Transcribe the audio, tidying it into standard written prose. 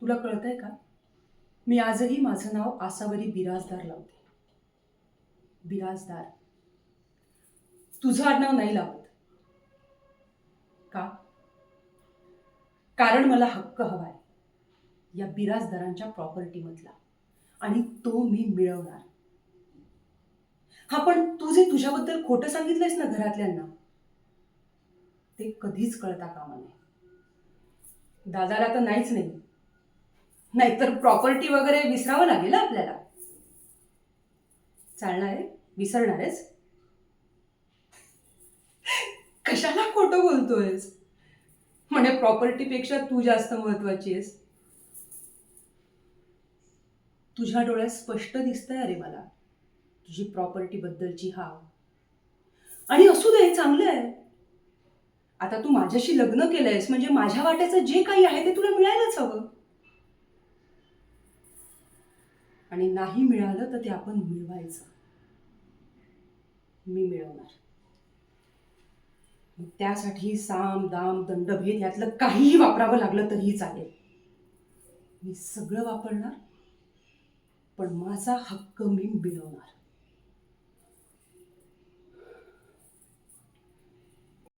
तुला कळतंय का? मी आजही माझं नाव आसावरी बिराजदार लावते. बिराजदार. तुझं आडनाव नाही लावत. का? कारण मला हक्क हवाय या बिराजदारांच्या प्रॉपर्टीमधला, आणि तो मी मिळवणार. हा, पण तू जे तुझ्याबद्दल खोटं सांगितलंयस ना घरातल्यांना, ते कधीच कळता कामा नये. दादाला तर नाहीच नाही, नाहीतर प्रॉपर्टी वगैरे विसरावं लागेल आपल्याला. चालणार आहे? विसरणार आहेस? कशाला खोटं बोलतोयस? म्हणजे प्रॉपर्टीपेक्षा तू जास्त महत्वाची आहेस. तुझ्या डोळ्यात स्पष्ट दिसतंय अरे मला तुझी प्रॉपर्टी बद्दलची हाव. आणि असू दे, चांगलं आहे. आता तू माझ्याशी लग्न केलंयस म्हणजे माझ्या वाट्याचं जे काही आहे ते तुला मिळायलाच हवं. आणि नाही मिळालं तर ते आपण मिळवायचं. मी मिळवणार. त्यासाठी साम दाम दंडभेद यातलं काहीही वापरावं लागलं तरीही चालेल. मी सगळं वापरणार, पण माझा हक्क मी मिळवणार.